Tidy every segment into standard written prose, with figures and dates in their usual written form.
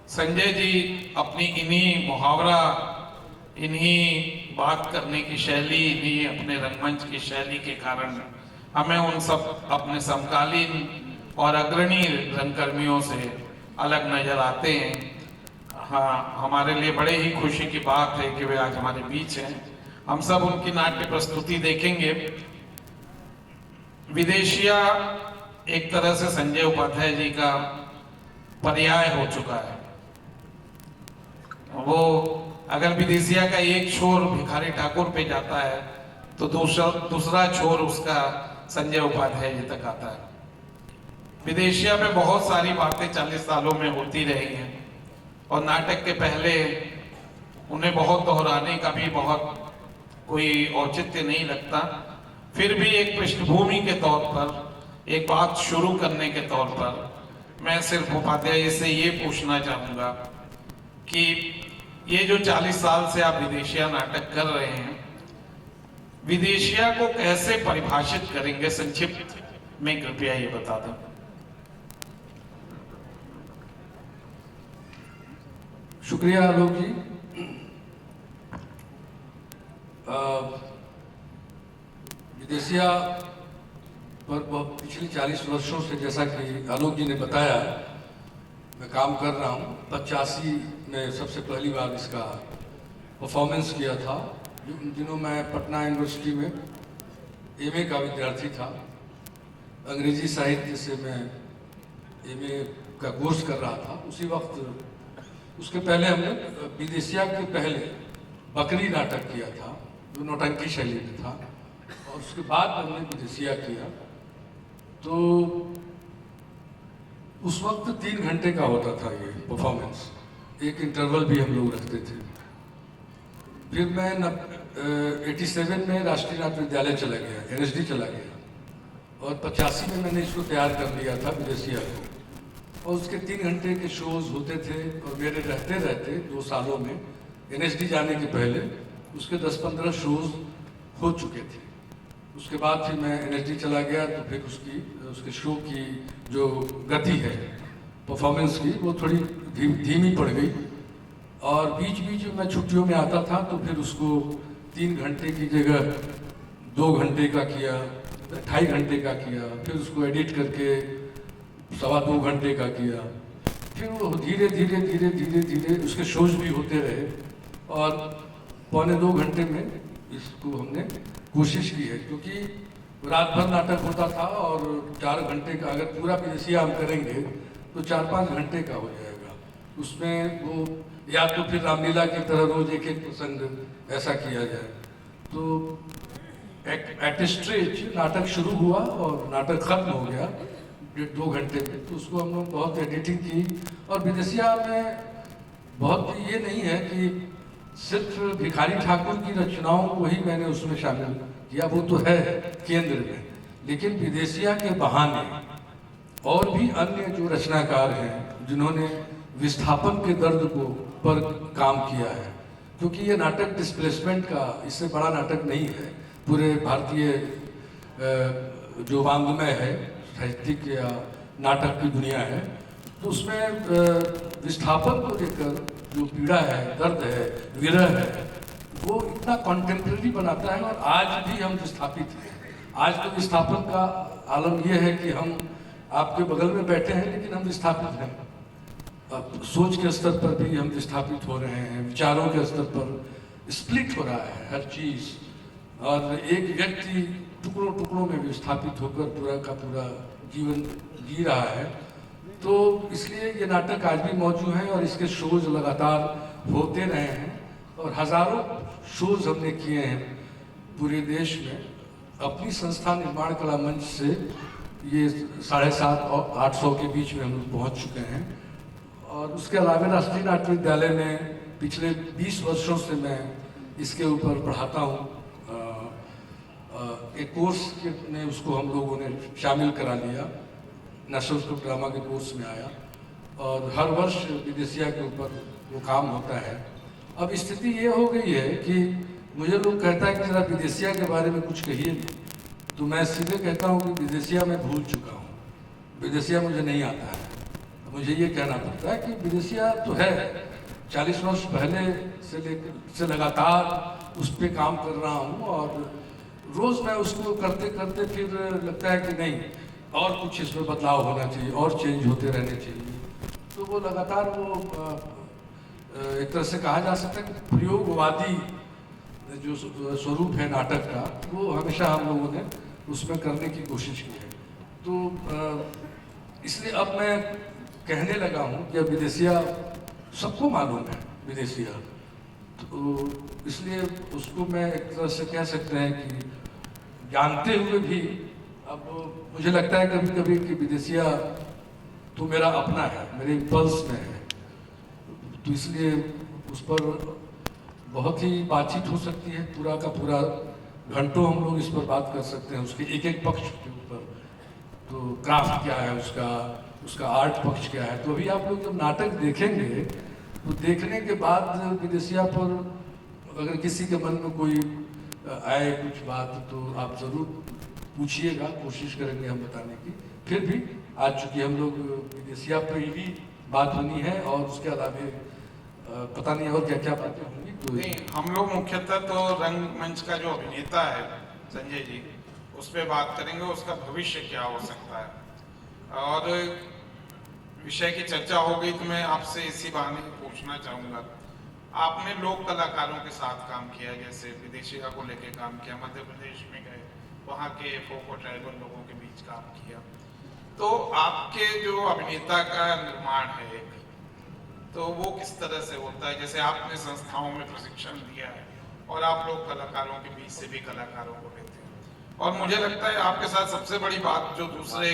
संजय जी अपनी इन्हीं मुहावरा, इन्हीं बात करने की शैली, इन्हीं अपने रंगमंच की शैली के कारण हमें उन सब अपने समकालीन और अग्रणी रंगकर्मियों से अलग नजर आते हैं। हाँ, हमारे लिए बड़े ही खुशी की बात है कि वे आज हमारे बीच हैं। हम सब उनकी नाट्य प्रस्तुति देखेंगे। विदेशिया एक तरह से संजय उपाध्याय जी का पर्याय हो चुका है। वो अगर विदेशिया का एक छोर भिखारी ठाकुर पे जाता है तो दूसरा छोर उसका संजय उपाध्याय जी तक आता है। विदेशिया में बहुत सारी बातें 40 सालों में होती रही हैं और नाटक के पहले उन्हें बहुत दोहराने का भी बहुत कोई औचित्य नहीं लगता। फिर भी एक पृष्ठभूमि के तौर पर, एक बात शुरू करने के तौर पर मैं सिर्फ उपाध्याय से ये पूछना चाहूंगा कि ये जो 40 साल से आप विदेशिया नाटक कर रहे हैं, विदेशिया को कैसे परिभाषित करेंगे? संक्षिप्त में कृपया ये बता दें। शुक्रिया आलोक जी। विदेशिया पर पिछले 40 वर्षों से, जैसा कि आलोक जी ने बताया, मैं काम कर रहा हूँ। 85 में सबसे पहली बार इसका परफॉर्मेंस किया था। उन दिनों मैं पटना यूनिवर्सिटी में एमए का विद्यार्थी था। अंग्रेजी साहित्य से मैं एमए का कोर्स कर रहा था उसी वक्त। उसके पहले हमने विदेशिया के पहले बकरी नाटक किया था जो नौटंकी शैली में था, और उसके बाद हमने विदेशिया किया। तो उस वक्त 3 घंटे का होता था ये परफॉर्मेंस, एक इंटरवल भी हम लोग रखते थे। फिर मैं 87 में राष्ट्रीय नाट्य विद्यालय चला गया, NSD चला गया, और 85 में मैंने इसको तैयार कर लिया था विदेशिया को। और उसके 3 घंटे के शोज होते थे, और मेरे रहते रहते 2 सालों में NSD जाने के पहले उसके 10-15 शोज हो चुके थे। उसके बाद फिर मैं NSD चला गया, तो फिर उसके शो की जो गति है परफॉर्मेंस की, वो थोड़ी धीमी पड़ गई। और बीच बीच में मैं छुट्टियों में आता था, तो फिर उसको 3 घंटे की जगह 2 घंटे का किया, 2.5 घंटे का किया, फिर उसको एडिट करके 2.25 घंटे का किया। फिर वो धीरे धीरे धीरे धीरे धीरे उसके शोज भी होते रहे, और 1.25-2 घंटे में इसको हमने कोशिश की है। क्योंकि रात भर नाटक होता था, और 4 घंटे का अगर पूरा विदेशिया हम करेंगे तो 4-5 घंटे का हो जाएगा। उसमें वो या तो फिर रामलीला की तरह रोज एक प्रसंग ऐसा किया जाए। तो एट स्टेज नाटक शुरू हुआ और नाटक खत्म हो गया 1.5-2 घंटे में। तो उसको हम लोग बहुत एडिटिंग की। और विदेशिया में बहुत ये नहीं है कि सिर्फ भिखारी ठाकुर की रचनाओं को ही मैंने उसमें शामिल किया, वो तो है केंद्र में, लेकिन विदेशिया के बहाने और भी अन्य जो रचनाकार हैं जिन्होंने विस्थापन के दर्द को पर काम किया है। क्योंकि ये नाटक डिस्प्लेसमेंट का इससे बड़ा नाटक नहीं है पूरे भारतीय जो वांग्मय है, साहित्यिक या नाटक की दुनिया है। तो उसमें विस्थापन को लेकर जो पीड़ा है, दर्द है, विरह है, वो इतना कॉन्टेम्प्रेरी बनाता है। और आज भी हम विस्थापित हैं। आज तो विस्थापन का आलम यह है कि हम आपके बगल में बैठे हैं, लेकिन हम विस्थापित हैं। अब सोच के स्तर पर भी हम विस्थापित हो रहे हैं, विचारों के स्तर पर स्प्लिट हो रहा है हर चीज़, और एक व्यक्ति टुकड़ों टुकड़ों में विस्थापित होकर पूरा का पूरा जीवन जी रहा है। तो इसलिए ये नाटक आज भी मौजूद है, और इसके शोज लगातार होते रहे हैं, और हजारों शोज हमने किए हैं पूरे देश में। अपनी संस्था निर्माण कला मंच से ये 750 और 800 के बीच में हम लोग पहुँच चुके हैं। और उसके अलावा राष्ट्रीय नाट्य विद्यालय में पिछले 20 वर्षों से मैं इसके ऊपर पढ़ाता हूँ। एक कोर्स में उसको हम लोगों ने शामिल करा लिया, नेशनल स्कूल ड्रामा के कोर्स में आया, और हर वर्ष विदेशिया के ऊपर वो काम होता है। अब स्थिति ये हो गई है कि मुझे लोग कहता है कि जरा विदेशिया के बारे में कुछ कहिए, तो मैं सीधे कहता हूँ कि विदेशिया मैं भूल चुका हूँ, विदेशिया मुझे नहीं आता है। मुझे ये कहना पड़ता है कि विदेशिया तो है, 40 वर्ष पहले से लगातार उस पर काम कर रहा हूँ और रोज़ मैं उसको करते करते फिर लगता है कि नहीं और कुछ इसमें बदलाव होना चाहिए और चेंज होते रहने चाहिए। तो वो लगातार वो एक तरह से कहा जा सकता है कि प्रयोगवादी जो स्वरूप है नाटक का, वो हमेशा हम लोगों ने उसमें करने की कोशिश की है। तो इसलिए अब मैं कहने लगा हूँ कि अब विदेशिया सबको मालूम है विदेशिया, तो इसलिए उसको मैं एक तरह से कह सकते हैं कि जानते हुए भी अब मुझे लगता है कभी कभी कि विदेशिया तो मेरा अपना है, मेरे पल्स में है। तो इसलिए उस पर बहुत ही बातचीत हो सकती है, पूरा का पूरा घंटों हम लोग इस पर बात कर सकते हैं, उसके एक एक पक्ष के ऊपर। तो क्राफ्ट क्या है उसका आर्ट पक्ष क्या है। तो अभी आप लोग जब नाटक देखेंगे तो देखने के बाद विदेशिया पर अगर किसी के मन में कोई आए कुछ बात तो आप ज़रूर पूछिएगा, कोशिश करेंगे हम बताने की। फिर भी आज चूँकि हम लोग विदेशिया पर ही बात होनी है और उसके अलावा पता नहीं और क्या क्या बातें होंगी। तो नहीं, हम लोग मुख्यतः तो रंगमंच का जो अभिनेता है संजय जी, उस पर बात करेंगे, उसका भविष्य क्या हो सकता है। और विषय की चर्चा हो गई तो मैं आपसे इसी बहाने पूछना चाहूँगा, आपने लोक कलाकारों के साथ काम किया, जैसे विदेशिया को लेके काम किया, मध्य प्रदेश में गए, वहाँ के फोक और ट्राइबल लोगों के बीच काम किया। तो आपके जो अभिनेता का निर्माण है एक, तो वो किस तरह से होता है? जैसे आपने संस्थाओं में प्रशिक्षण दिया है और आप लोग कलाकारों के बीच से भी कलाकारों को लेते हैं, और मुझे लगता है आपके साथ सबसे बड़ी बात जो दूसरे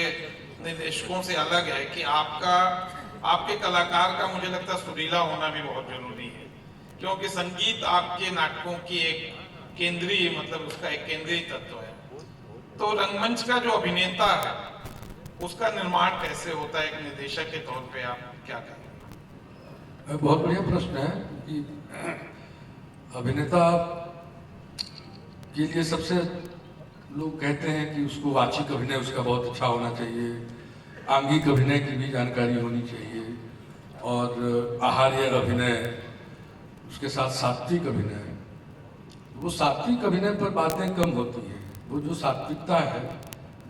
निर्देशकों से अलग है कि आपके कलाकार का मुझे लगता है सुरीला होना भी बहुत जरूरी है, क्योंकि संगीत आपके नाटकों की एक केंद्रीय, मतलब उसका एक केंद्रीय तत्व है। तो रंगमंच का जो अभिनेता है उसका निर्माण कैसे होता है, एक निर्देशक के तौर पे आप क्या कहेंगे? बहुत बढ़िया प्रश्न है कि अभिनेता के लिए सबसे लोग कहते हैं कि उसको वाचिक अभिनय उसका बहुत अच्छा होना चाहिए, आंगिक अभिनय की भी जानकारी होनी चाहिए, और आहार्य अभिनय, उसके साथ सात्विक अभिनय। वो सात्विक अभिनय पर बातें कम होती हैं। वो जो सात्विकता है,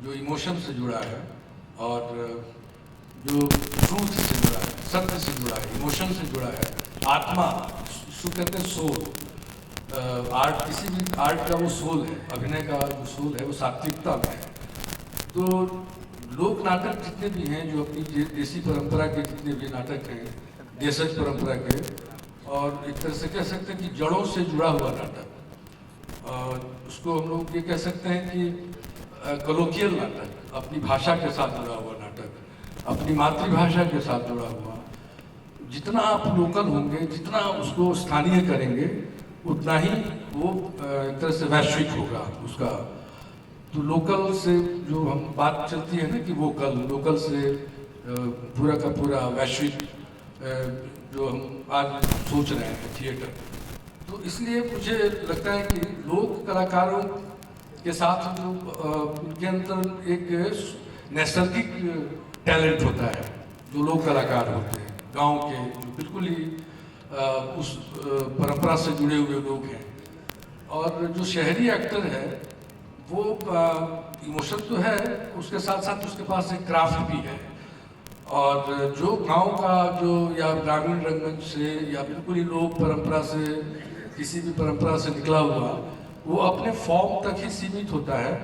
जो इमोशन से जुड़ा है और जो ट्रूथ से जुड़ा है, सत्य से जुड़ा है, इमोशन से जुड़ा है, आत्मा, उसको कहते हैं सोल। आर्ट, किसी भी आर्ट का वो सोल है, अभिनय का जो सोल है वो सात्विकता में है। तो लोक नाटक जितने भी हैं, जो अपनी देसी परंपरा के जितने भी नाटक हैं, देशज परंपरा के, और एक तरह से कह सकते हैं कि जड़ों से जुड़ा हुआ नाटक, उसको हम लोग ये कह सकते हैं कि कलोकियल नाटक, अपनी भाषा के साथ जुड़ा हुआ नाटक, अपनी मातृभाषा के साथ जुड़ा हुआ। जितना आप लोकल होंगे, जितना उसको स्थानीय करेंगे, उतना ही वो एक तरह से वैश्विक होगा उसका। तो लोकल से जो हम बात चलती है ना कि लोकल से पूरा का पूरा वैश्विक जो हम आज सोच रहे हैं थिएटर, तो इसलिए मुझे लगता है कि लोक कलाकारों के साथ जो उनके अंदर एक नैसर्गिक टैलेंट होता है, जो लोक कलाकार होते हैं गांव के, जो बिल्कुल ही उस परंपरा से जुड़े हुए लोग हैं। और जो शहरी एक्टर है वो इमोशन तो है, उसके साथ साथ उसके पास एक क्राफ्ट भी है। और जो गांव का जो या ग्रामीण रंगमंच से या बिल्कुल ही लोक परंपरा से, किसी भी परंपरा से निकला हुआ, वो अपने फॉर्म तक ही सीमित होता है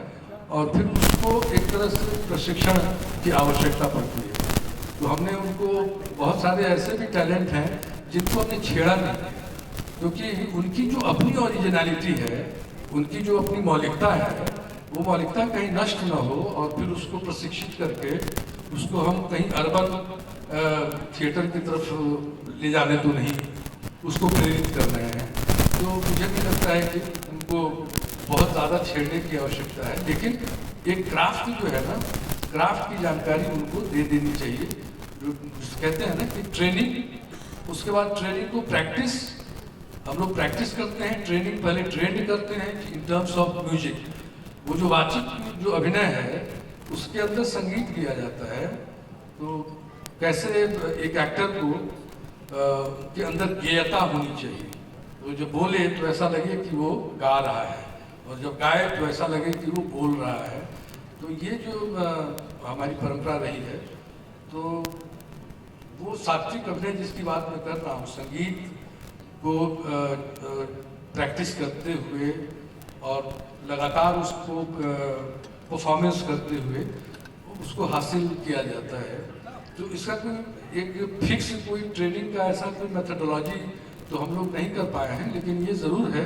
और फिर उसको एक तरह से प्रशिक्षण की आवश्यकता पड़ती है। तो हमने उनको, बहुत सारे ऐसे भी टैलेंट हैं जिनको हमने छेड़ा नहीं है, क्योंकि उनकी जो अपनी ओरिजिनलिटी है, उनकी जो अपनी मौलिकता है, वो मौलिकता कहीं नष्ट ना हो, और फिर उसको प्रशिक्षित करके उसको हम कहीं अर्बन थिएटर की तरफ ले जाने तो नहीं उसको प्रेरित कर रहे हैं। तो मुझे भी लगता है कि उनको बहुत ज़्यादा छेड़ने की आवश्यकता है, लेकिन एक क्राफ्ट जो है ना, क्राफ्ट की जानकारी उनको दे देनी चाहिए। जो कहते हैं ना कि ट्रेनिंग, उसके बाद ट्रेनिंग को प्रैक्टिस, हम लोग प्रैक्टिस करते हैं, ट्रेनिंग पहले ट्रेंड करते हैं इन टर्म्स ऑफ म्यूजिक। वो जो वाचिक जो अभिनय है उसके अंदर संगीत लिया जाता है। तो कैसे एक एक्टर को के अंदर गेयता होनी चाहिए। तो जब बोले तो ऐसा लगे कि वो गा रहा है, और जब गाए तो ऐसा लगे कि वो बोल रहा है। तो ये जो हमारी परंपरा रही है, तो वो सात्विक अभिनय जिसकी बात मैं कर रहा हूँ, संगीत को प्रैक्टिस करते हुए और लगातार उसको परफॉर्मेंस करते हुए उसको हासिल किया जाता है। तो इसका कोई एक फिक्स कोई ट्रेनिंग का ऐसा कोई मेथडोलॉजी तो हम लोग नहीं कर पाए हैं, लेकिन ये ज़रूर है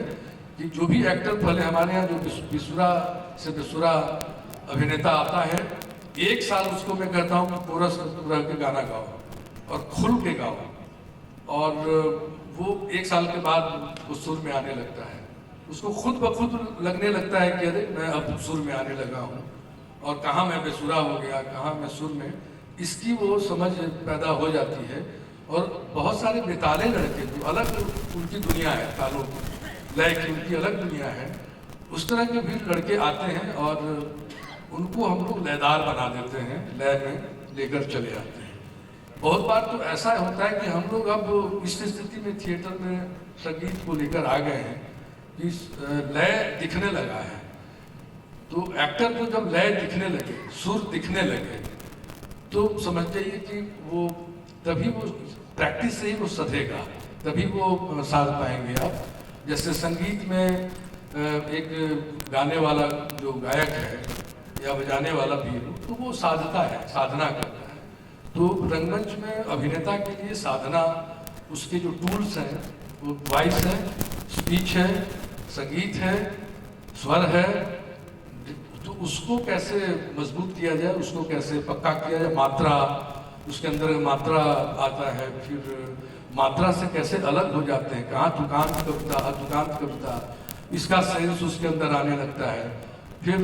कि जो भी एक्टर पहले हमारे यहाँ जो बिसुरा से बेसुरा अभिनेता आता है, एक साल उसको मैं कहता हूँ कि कोरस रह के गाना गाओ और खुल के गाओ, और वो एक साल के बाद वो सुर में आने लगता है। उसको खुद ब खुद लगने लगता है कि अरे मैं अब सुर में आने लगा हूँ, और कहाँ मैं बेसुरा हो गया, कहाँ मैं सुर में, इसकी वो समझ पैदा हो जाती है। और बहुत सारे बेताले लड़के जो अलग उनकी दुनिया है, तालों की लय की उनकी अलग दुनिया है, उस तरह के भी लड़के आते हैं और उनको हम लोग लयदार बना देते हैं, लय में लेकर चले आते हैं। बहुत बार तो ऐसा होता है कि हम लोग अब इस स्थिति में थिएटर में संगीत को लेकर आ गए हैं कि लय दिखने लगा है। तो एक्टर को जब लय दिखने लगे, सुर दिखने लगे, तो समझ जाइए कि वो तभी वो प्रैक्टिस से ही वो सधेगा, तभी वो साध पाएंगे आप। जैसे संगीत में एक गाने वाला जो गायक है या बजाने वाला भी हो, तो वो साधता है, साधना करता है। तो रंगमंच में अभिनेता के लिए साधना, उसके जो टूल्स हैं वो वॉइस है, स्पीच है, संगीत है, स्वर है, तो उसको कैसे मजबूत किया जाए, उसको कैसे पक्का किया जाए। मात्रा, उसके अंदर मात्रा आता है, फिर मात्रा से कैसे अलग हो जाते हैं, कहाँ तुकांत कविता, अतुकांत कविता, इसका सेंस उसके अंदर आने लगता है। फिर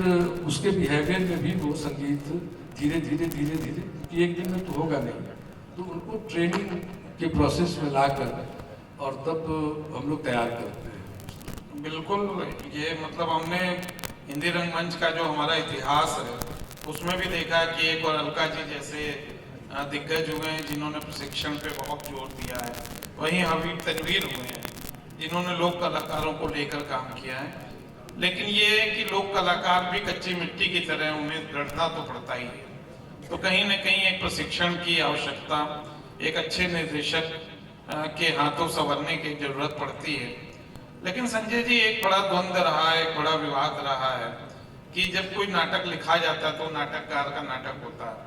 उसके बिहेवियर में भी वो संगीत धीरे धीरे धीरे धीरे, क्योंकि एक दिन में तो होगा नहीं, तो उनको ट्रेनिंग के प्रोसेस में लाकर और तब हम लोग तैयार करते हैं। बिल्कुल, ये मतलब हमने हिंदी रंगमंच का जो हमारा इतिहास है उसमें भी देखा कि एक और अलका जी जैसे दिग्गज हुए हैं जिन्होंने प्रशिक्षण पे बहुत जोर दिया है। वहीं हबीब तनवीर हुए हैं जिन्होंने लोक कलाकारों को लेकर काम किया है। लेकिन ये है कि लोक कलाकार भी कच्ची मिट्टी की तरह, उन्हें गढ़ना तो पड़ता ही है। तो कहीं ना कहीं एक प्रशिक्षण की आवश्यकता, एक अच्छे निर्देशक के हाथों संवरने की जरूरत पड़ती है। लेकिन संजय जी, एक बड़ा द्वंद्व रहा है, एक बड़ा विवाद रहा है कि जब कोई नाटक लिखा जाता है तो नाटककार का नाटक होता है,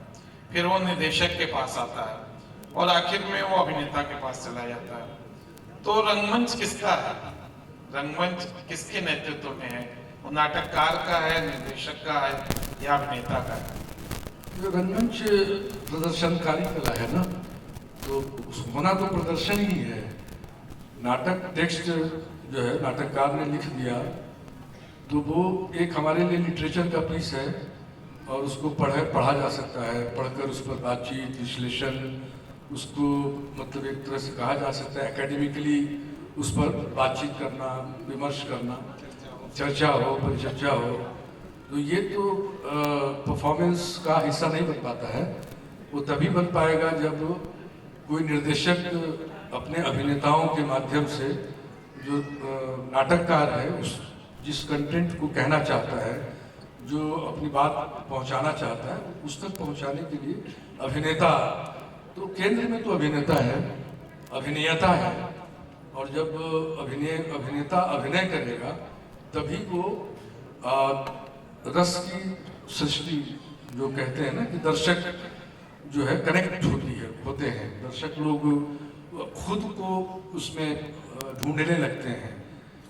फिर वो निर्देशक के पास आता है और आखिर में वो अभिनेता के पास चला जाता है। तो रंगमंच किसका है? रंगमंच किसके नेतृत्व में है? वो नाटककार का है, निर्देशक का है, या अभिनेता का है? रंगमंच प्रदर्शनकारी कला है ना, तो होना तो प्रदर्शन ही है। नाटक टेक्स्ट जो है नाटककार ने लिख दिया, तो वो एक हमारे लिए लिटरेचर का पीस है और उसको पढ़ा जा सकता है। पढ़कर उस पर बातचीत, विश्लेषण, उसको मतलब एक तरह से कहा जा सकता है एकेडमिकली उस पर बातचीत करना, विमर्श करना, चर्चा हो, परिचर्चा हो। तो ये तो परफॉर्मेंस का हिस्सा नहीं बन पाता है। वो तभी बन पाएगा जब कोई निर्देशक अपने अभिनेताओं के माध्यम से जो नाटककार है उस जिस कंटेंट को कहना चाहता है, जो अपनी बात पहुंचाना चाहता है, उस तक पहुंचाने के लिए अभिनेता, तो केंद्र में तो अभिनेता है, अभिनेता है। और जब अभिनेता अभिनय करेगा तभी वो रस की सृष्टि जो कहते हैं ना कि दर्शक जो है कनेक्ट होते हैं। दर्शक लोग खुद को उसमें ढूंढने लगते हैं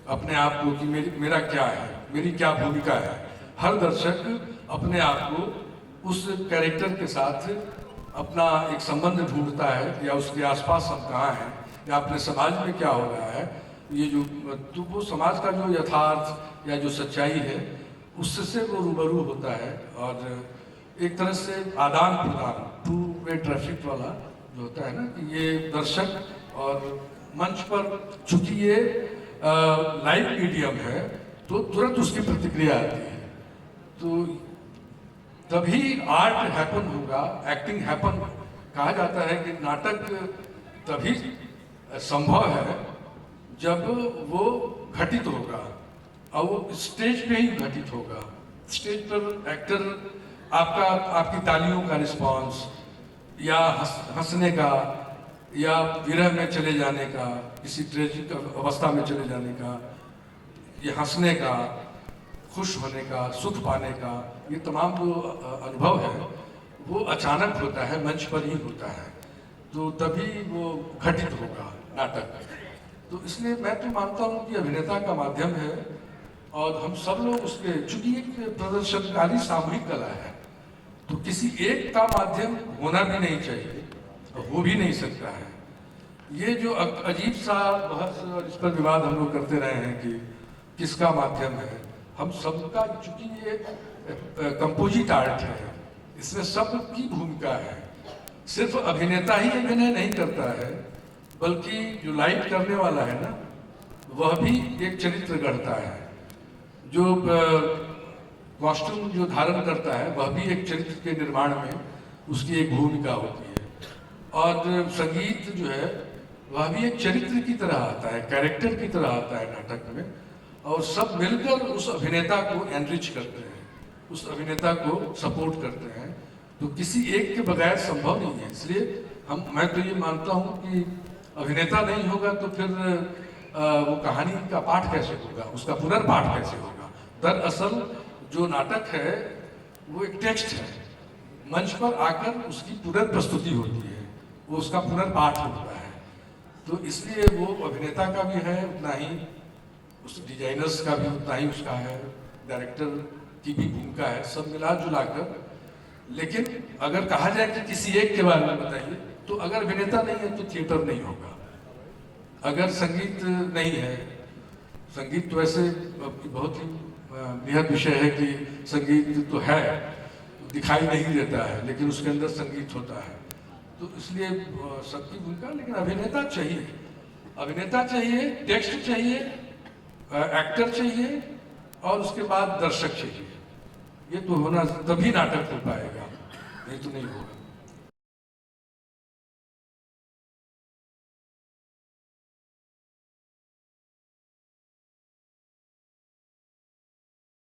अपने आप को कि मेरा क्या है, मेरी क्या भूमिका है। हर दर्शक अपने आप को उस कैरेक्टर के साथ अपना एक संबंध ढूंढता है, या उसके आसपास हम कहाँ हैं, या अपने समाज में क्या हो रहा है। ये जो तो वो समाज का जो यथार्थ या जो सच्चाई है उससे वो रूबरू होता है। और एक तरह से आदान प्रदान, टू वे ट्रैफिक वाला जो होता है ना, कि ये दर्शक और मंच पर, चूंकि ये लाइव मीडियम है तो तुरंत उसकी प्रतिक्रिया आती है। तो तभी आर्ट हैपन होगा, एक्टिंग हैपन कहा जाता है कि नाटक तभी संभव है जब वो घटित होगा, और वो स्टेज पे ही घटित होगा। स्टेज पर एक्टर आपकी तालियों का रिस्पांस, या हंसने का, या विरह में चले जाने का, किसी ट्रेजिक अवस्था में चले जाने का, ये हंसने का, खुश होने का, सुख पाने का, ये तमाम जो अनुभव है वो अचानक होता है, मंच पर ही होता है, तो तभी वो घटित होगा नाटक। तो इसलिए मैं तो मानता हूँ कि अभिनेता का माध्यम है, और हम सब लोग उसके, चूंकि एक प्रदर्शनकारी सामूहिक कला है, तो किसी एक का माध्यम होना भी नहीं चाहिए, हो भी नहीं सकता है। ये जो अजीब सा बहस और इस पर विवाद हम लोग करते रहे हैं कि किसका माध्यम है, हम सबका, चूंकि ये कंपोजिट आर्ट है, इसमें सबकी भूमिका है। सिर्फ अभिनेता ही अभिनय नहीं करता है, बल्कि जो लाइट करने वाला है ना, वह भी एक चरित्र गढ़ता है। जो कॉस्ट्यूम जो धारण करता है, वह भी एक चरित्र के निर्माण में उसकी एक भूमिका होती है। और संगीत जो है वह भी एक चरित्र की तरह आता है, कैरेक्टर की तरह आता है नाटक में, और सब मिलकर उस अभिनेता को एनरिच करते हैं, उस अभिनेता को सपोर्ट करते हैं। तो किसी एक के बगैर संभव नहीं है। इसलिए मैं तो ये मानता हूँ कि अभिनेता नहीं होगा तो फिर वो कहानी का पाठ कैसे होगा, उसका पुनर्पाठ कैसे होगा। दरअसल जो नाटक है वो एक टेक्स्ट है, मंच पर आकर उसकी पुनर्प्रस्तुति होती है, वो उसका पुनर्पाठ होता है। तो इसलिए वो अभिनेता का भी है उतना ही, उस डिजाइनर्स का भी उतना ही उसका है, डायरेक्टर की भी भूमिका है, सब मिला जुला कर। लेकिन अगर कहा जाए कि किसी एक के बारे में बताइए, तो अगर अभिनेता नहीं है तो थिएटर नहीं होगा। अगर संगीत नहीं है, संगीत तो ऐसे बहुत ही निहत विषय है कि संगीत तो है, दिखाई नहीं देता है, लेकिन उसके अंदर संगीत होता है। तो इसलिए सबकी भूमिका, लेकिन अभिनेता चाहिए, अभिनेता चाहिए, टेक्स्ट चाहिए, एक्टर चाहिए, और उसके बाद दर्शक चाहिए। ये तो होना, तभी नाटक हो पाएगा, नहीं तो नहीं होगा।